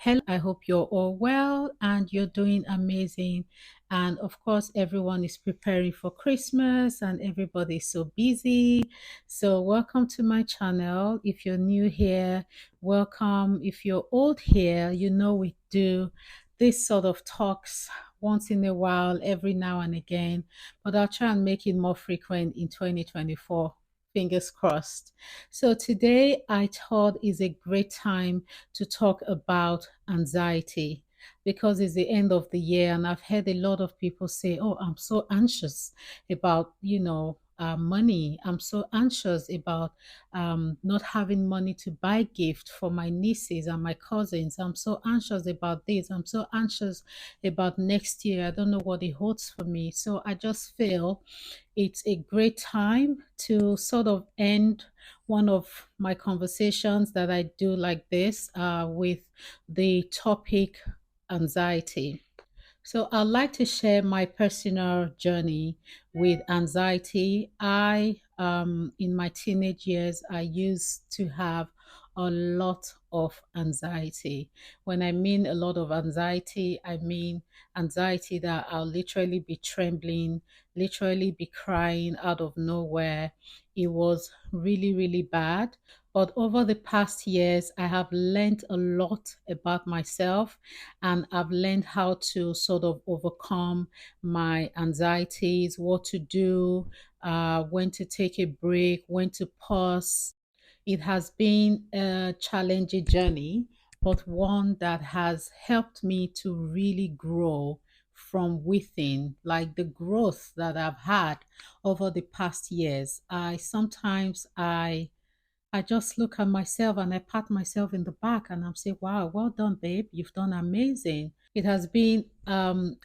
Hello, I hope you're all well and you're doing amazing. And of course, everyone is preparing for Christmas and everybody's so busy. So, welcome to my channel. If you're new here, welcome. If you're old here, you know we do this sort of talks once in a while, every now and again, but I'll try and make it more frequent in 2024. Fingers crossed. So, today I thought is a great time to talk about anxiety because it's the end of the year and I've heard a lot of people say, "Oh, I'm so anxious about, money. I'm so anxious about not having money to buy gift for my nieces and my cousins. I'm so anxious about this. I'm so anxious about next year. I don't know what it holds for me." So I just feel it's a great time to sort of end one of my conversations that I do like this with the topic anxiety. So I'd like to share my personal journey with anxiety. In my teenage years, I used to have a lot of anxiety. When I mean a lot of anxiety, I mean anxiety that I'll literally be trembling, literally be crying out of nowhere. It was really, really bad. But over the past years, I have learned a lot about myself and I've learned how to sort of overcome my anxieties, what to do, when to take a break, when to pause. It has been a challenging journey, but one that has helped me to really grow from within, like the growth that I've had over the past years. I just look at myself and I pat myself in the back and I'm saying, "Wow, well done, babe. You've done amazing." It has been a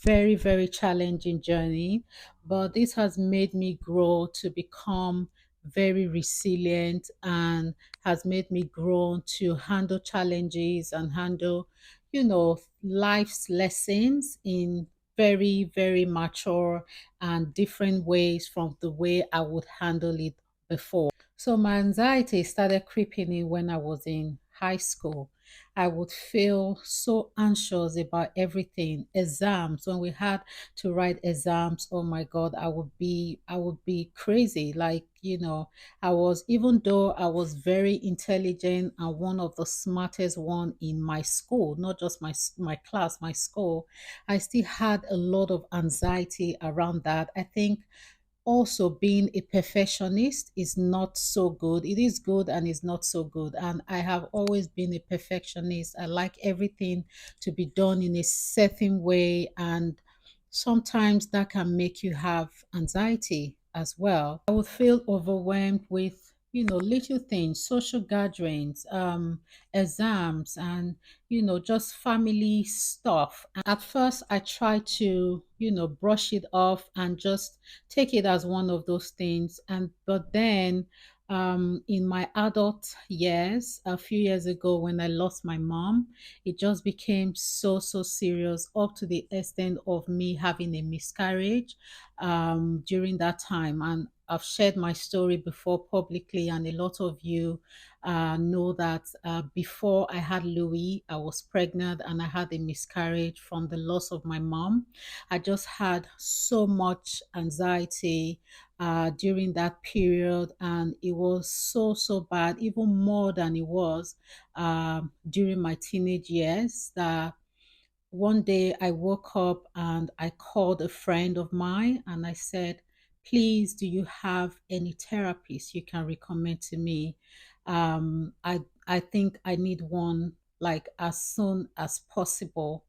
very, very challenging journey, but this has made me grow to become very resilient and has made me grow to handle challenges and handle, life's lessons in very, very mature and different ways from the way I would handle it before. So my anxiety started creeping in when I was in high school. I would feel so anxious about everything. Exams, when we had to write exams, oh my God, I would be crazy. Like, even though I was very intelligent and one of the smartest one in my school, not just my class, my school, I still had a lot of anxiety around that. I think also being a perfectionist is not so good. It is good and it's not so good. And I have always been a perfectionist. I like everything to be done in a certain way. And sometimes that can make you have anxiety as well. I would feel overwhelmed with, little things, social gatherings, exams, and, just family stuff. At first, I tried to, brush it off and just take it as one of those things. But then in my adult years, a few years ago when I lost my mom, it just became so, so serious up to the extent of me having a miscarriage during that time. And I've shared my story before publicly, and a lot of you know that before I had Louis, I was pregnant and I had a miscarriage from the loss of my mom. I just had so much anxiety during that period, and it was so, so bad, even more than it was during my teenage years. That one day I woke up and I called a friend of mine and I said, "Please, do you have any therapists you can recommend to me? I think I need one like as soon as possible."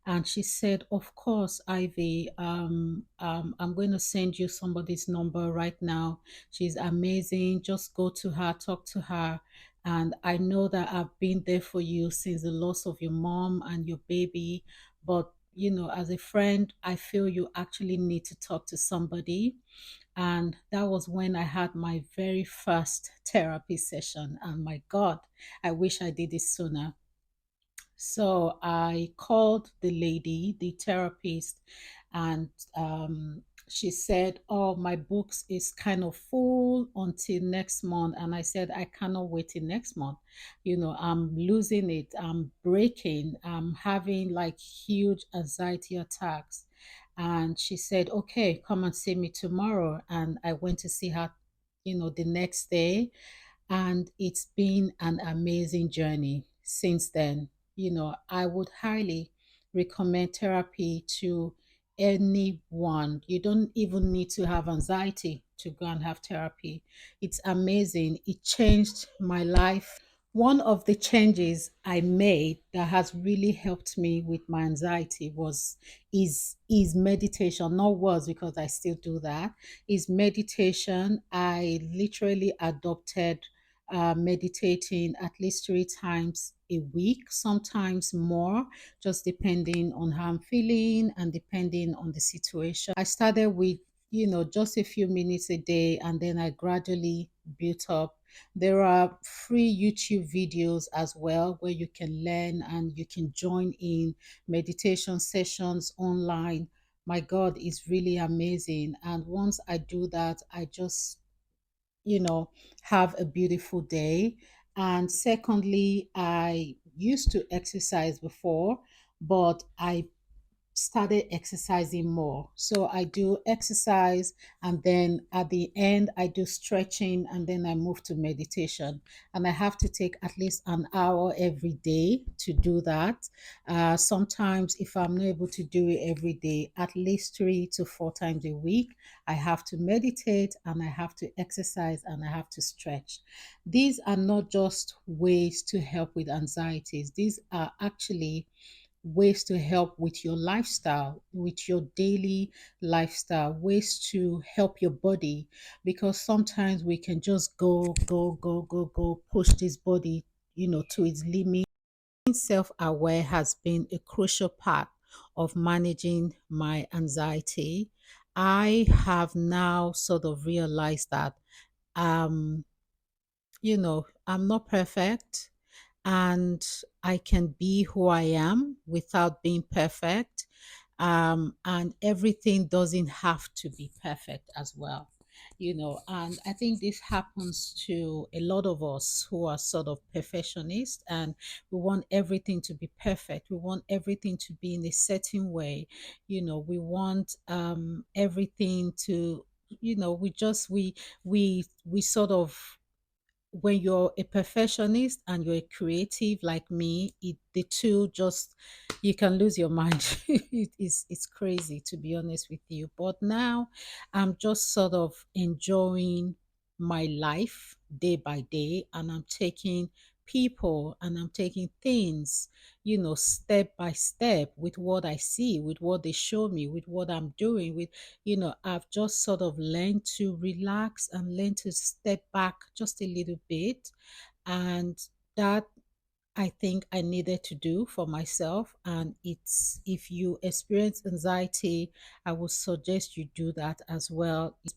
And she said, "Of course, Ivy, I'm going to send you somebody's number right now. She's amazing. Just go to her, talk to her. And I know that I've been there for you since the loss of your mom and your baby. But, as a friend, I feel you actually need to talk to somebody." And that was when I had my very first therapy session. And my God, I wish I did it sooner. So I called the lady, the therapist, and she said, "Oh, my books is kind of full until next month." And I said, "I cannot wait till next month. I'm losing it. I'm breaking. I'm having like huge anxiety attacks." And she said, "Okay, come and see me tomorrow." And I went to see her, the next day. And it's been an amazing journey since then. I would highly recommend therapy to anyone. You don't even need to have anxiety to go and have therapy. It's amazing. It changed my life. One of the changes I made that has really helped me with my anxiety is meditation. Not was, because I still do that. Is meditation. I literally adopted meditating at least 3 times a week, sometimes more, just depending on how I'm feeling and depending on the situation. I started with, just a few minutes a day, and then I gradually built up. There are free YouTube videos as well where you can learn and you can join in meditation sessions online. My God, is really amazing. And once I do that, I just you know, have a beautiful day. And secondly, I used to exercise before, but I started exercising more. So I do exercise, and then at the end I do stretching, and then I move to meditation. And I have to take at least an hour every day to do that. Sometimes if I'm not able to do it every day, at least 3 to 4 times a week, I have to meditate and I have to exercise and I have to stretch. These are not just ways to help with anxieties. These are actually ways to help with your lifestyle, with your daily lifestyle, ways to help your body. Because sometimes we can just go, go, go, go, go, push this body, to its limit. Being self aware has been a crucial part of managing my anxiety. I have now sort of realized that um I'm not perfect, and I can be who I am without being perfect. And everything doesn't have to be perfect as well. And I think this happens to a lot of us who are sort of perfectionists, and we want everything to be perfect. We want everything to be in a certain way. We want everything to, we sort of, when you're a perfectionist and you're a creative like me, the two just, you can lose your mind. It's crazy, to be honest with you. But now I'm just sort of enjoying my life day by day, and I'm taking people and I'm taking things, step by step, with what I see, with what they show me, with what I'm doing, with I've just sort of learned to relax and learn to step back just a little bit. And that, I think, I needed to do for myself. And it's, if you experience anxiety, I would suggest you do that as well. It's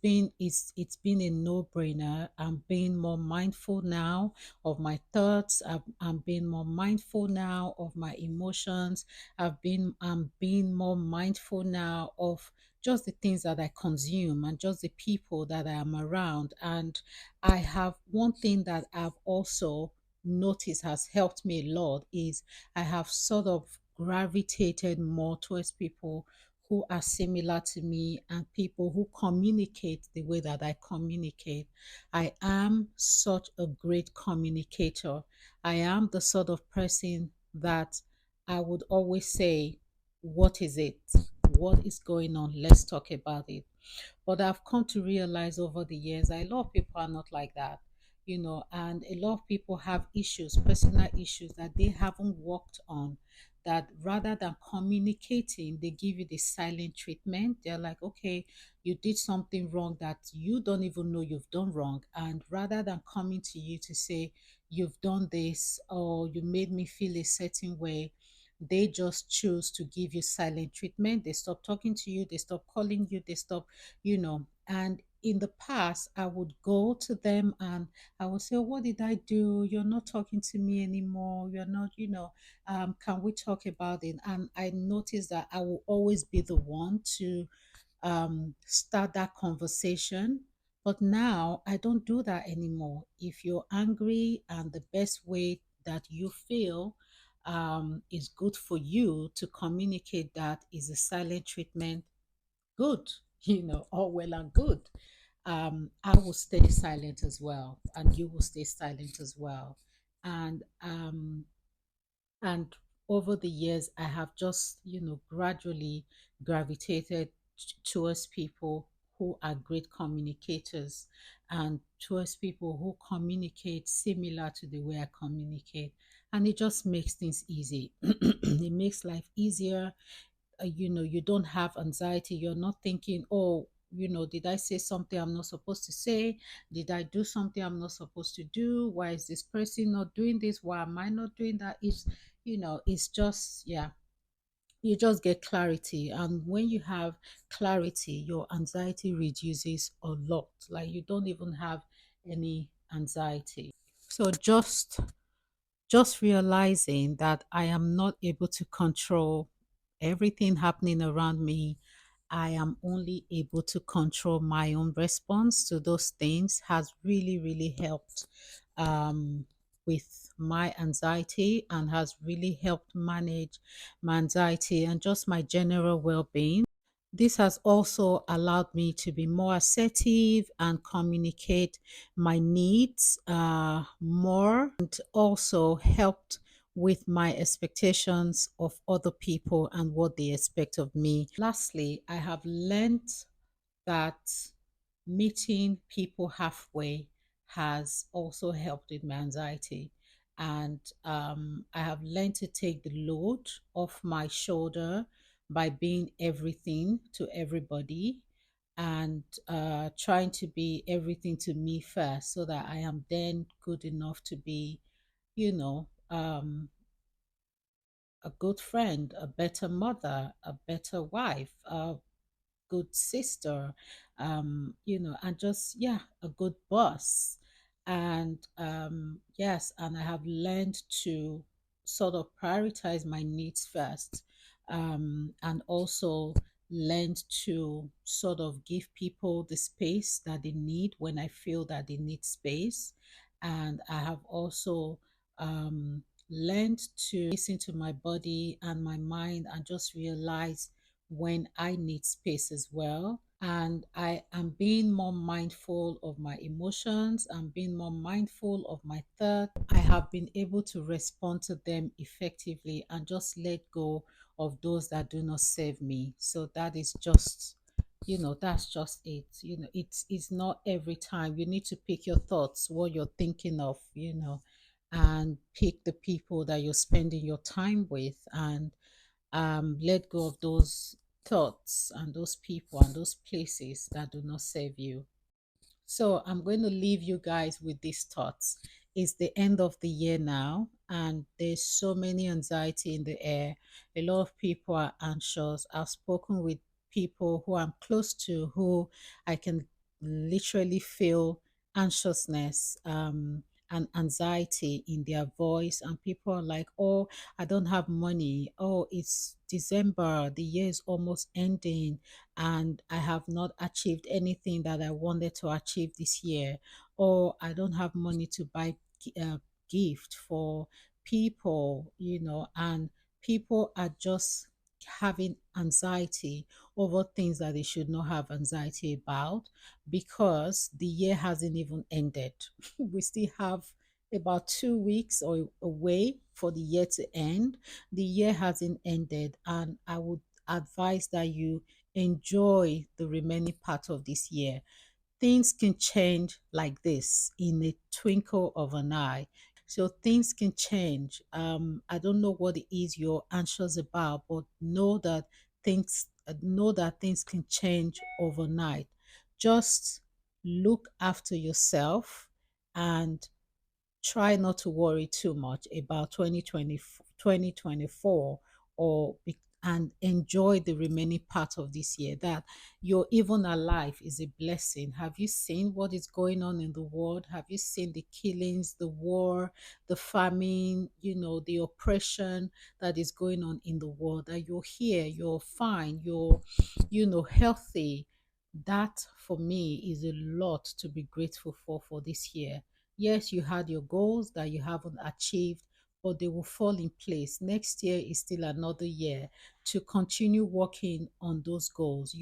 been a no-brainer. I'm being more mindful now of my thoughts. I'm being more mindful now of my emotions. I'm being more mindful now of just the things that I consume and just the people that I am around. And I have one thing that I've also notice has helped me a lot is I have sort of gravitated more towards people who are similar to me and people who communicate the way that I communicate. I am such a great communicator. I am the sort of person that I would always say, "What is it? What is going on? Let's talk about it." But I've come to realize over the years that a lot of people are not like that, and a lot of people have issues, personal issues that they haven't worked on. That rather than communicating, they give you the silent treatment. They're like, "Okay, you did something wrong that you don't even know you've done wrong." And rather than coming to you to say, "You've done this," or "You made me feel a certain way," they just choose to give you silent treatment. They stop talking to you, they stop calling you, they stop, and in the past I would go to them and I would say, "Oh, what did I do? You're not talking to me anymore. You're not, can we talk about it?" And I noticed that I will always be the one to start that conversation. But now I don't do that anymore. If you're angry and the best way that you feel is good for you to communicate that is a silent treatment, good, all well and good. I will stay silent as well, and you will stay silent as well. And over the years, I have just, gradually gravitated towards people who are great communicators and towards people who communicate similar to the way I communicate. And it just makes things easy. It makes life easier. You don't have anxiety. You're not thinking, oh, did I say something I'm not supposed to say? Did I do something I'm not supposed to do? Why is this person not doing this? Why am I not doing that? It's just, yeah, you just get clarity. And when you have clarity, your anxiety reduces a lot. Like you don't even have any anxiety. So just realizing that I am not able to control everything happening around me. I am only able to control my own response to those things has really, really helped um, with my anxiety and has really helped manage my anxiety and just my general well being. This has also allowed me to be more assertive and communicate my needs more, and also helped with my expectations of other people and what they expect of me. Lastly, I have learned that meeting people halfway has also helped with my anxiety. And I have learned to take the load off my shoulder by being everything to everybody and trying to be everything to me first so that I am then good enough to be, you know, um, a good friend, a better mother, a better wife, a good sister, and just, yeah, a good boss. And yes, and I have learned to sort of prioritize my needs first, and also learned to sort of give people the space that they need when I feel that they need space. And I have also learned to listen to my body and my mind and just realize when I need space as well. And I am being more mindful of my emotions. I'm being more mindful of my thoughts. I have been able to respond to them effectively and just let go of those that do not serve me. So that is just, that's just it. It's not every time. You need to pick your thoughts, what you're thinking of, and pick the people that you're spending your time with, and let go of those thoughts and those people and those places that do not serve you. So I'm going to leave you guys with these thoughts. It's the end of the year now, and there's so many anxiety in the air. A lot of people are anxious. I've spoken with people who I'm close to who I can literally feel anxiousness and anxiety in their voice. And people are like, oh, I don't have money. Oh, it's December. The year is almost ending and I have not achieved anything that I wanted to achieve this year, or I don't have money to buy gift for people, and people are just having anxiety over things that they should not have anxiety about because the year hasn't even ended. We still have about 2 weeks or away for the year to end. The year hasn't ended, and I would advise that you enjoy the remaining part of this year. Things can change like this in a twinkle of an eye. So things can change. I don't know what it is you're anxious about, but know that things can change overnight. Just look after yourself and try not to worry too much about 2024, or and enjoy the remaining part of this year. That you're even alive is a blessing. Have you seen what is going on in the world? Have you seen the killings, the war, the famine, the oppression that is going on in the world? That you're here, you're fine, you're, healthy. That for me is a lot to be grateful for this year. Yes, you had your goals that you haven't achieved, but they will fall in place. Next year is still another year to continue working on those goals.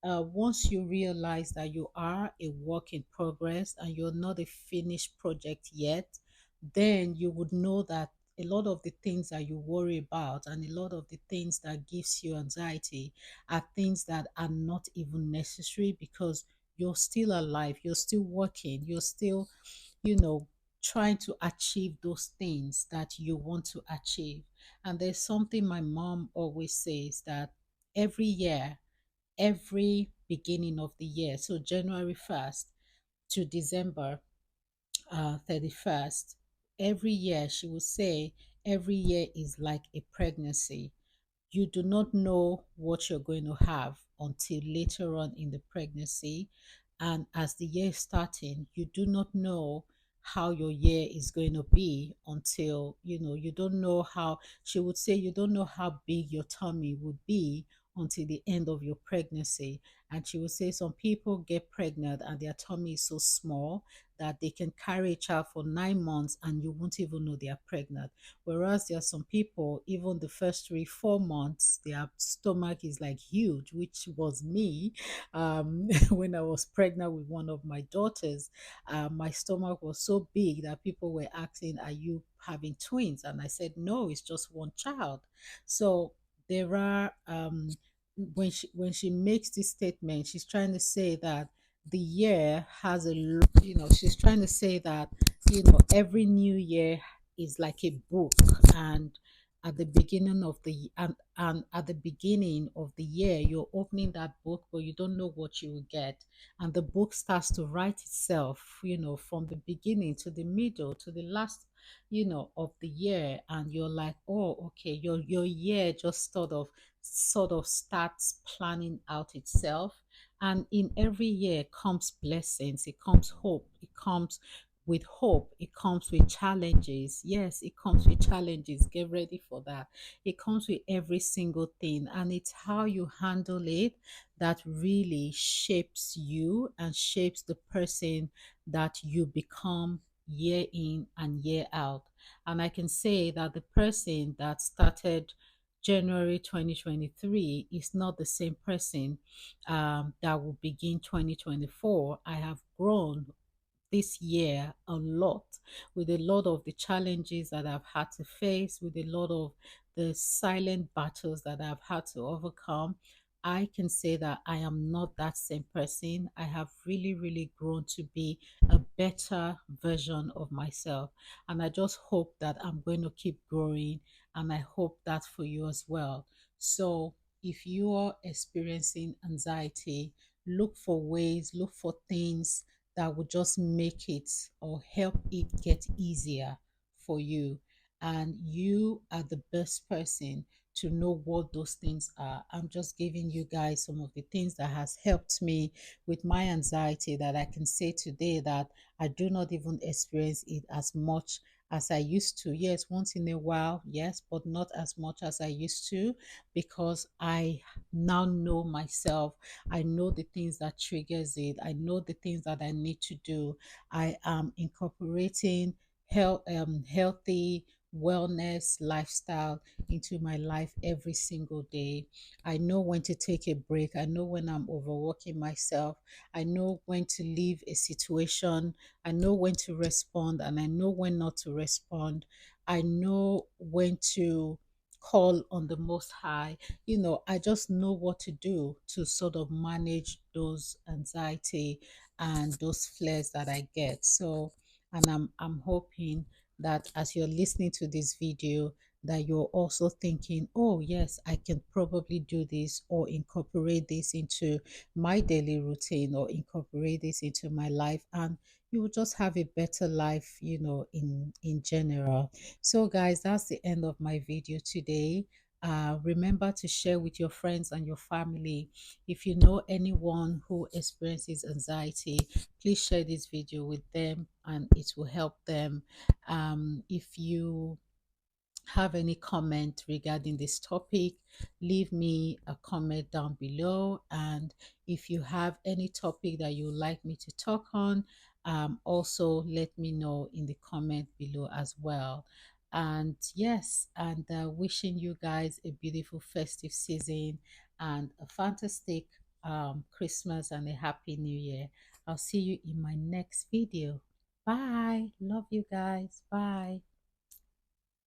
Once you realize that you are a work in progress and you're not a finished project yet, then you would know that a lot of the things that you worry about and a lot of the things that gives you anxiety are things that are not even necessary, because you're still alive, you're still working, you're still, you know, trying to achieve those things that you want to achieve. And there's something my mom always says, that every year, every beginning of the year, so January 1st to December 31st, every year she will say, every year is like a pregnancy. You do not know what you're going to have until later on in the pregnancy. And as the year is starting, you do not know how your year is going to be until, you don't know how, she would say, you don't know how big your tummy would be until the end of your pregnancy. And she would say some people get pregnant and their tummy is so small that they can carry a child for 9 months and you won't even know they are pregnant. Whereas there are some people, even the first 3, 4 months, their stomach is like huge, which was me. When I was pregnant with one of my daughters, my stomach was so big that people were asking, "Are you having twins?" And I said, "No, it's just one child." So there are, when she makes this statement, she's trying to say that the year has she's trying to say that every new year is like a book, and at the beginning of and at the beginning of the year you're opening that book, but you don't know what you will get, and the book starts to write itself, from the beginning to the middle to the last of the year, and you're like, oh, okay, your year just sort of starts planning out itself. And in every year comes blessings, it comes hope, it comes with hope, it comes with challenges. Yes, it comes with challenges. Get ready for that. It comes with every single thing, and it's how you handle it that really shapes you and shapes the person that you become year in and year out. And I can say that the person that started January 2023 is not the same person that will begin 2024. I have grown this year a lot, with a lot of the challenges that I've had to face, with a lot of the silent battles that I've had to overcome. I can say that I am not that same person. I have really, really grown to be a better version of myself. And I just hope that I'm going to keep growing. And I hope that for you as well. So if you are experiencing anxiety, look for ways, look for things that would just make it or help it get easier for you. And you are the best person to know what those things are. I'm just giving you guys some of the things that has helped me with my anxiety, that I can say today that I do not even experience it as much as I used to. Yes, once in a while, yes, but not as much as I used to, because I now know myself. I know the things that triggers it. I know the things that I need to do. I am incorporating healthy wellness lifestyle into my life every single day. I know when to take a break. I know when I'm overworking myself. I know when to leave a situation. I know when to respond, and I know when not to respond. I know when to call on the Most High. I just know what to do to sort of manage those anxiety and those flares that I get. So, and I'm hoping that as you're listening to this video, that you're also thinking, oh yes, I can probably do this or incorporate this into my daily routine or incorporate this into my life, and you will just have a better life, in general. So guys, that's the end of my video today. Remember to share with your friends and your family. If you know anyone who experiences anxiety, please share this video with them and it will help them. If you have any comment regarding this topic, leave me a comment down below. And if you have any topic that you would like me to talk on, also let me know in the comment below as well. And yes, and wishing you guys a beautiful festive season and a fantastic Christmas and a happy new year. I'll see you in my next video. Bye. Love you guys. Bye.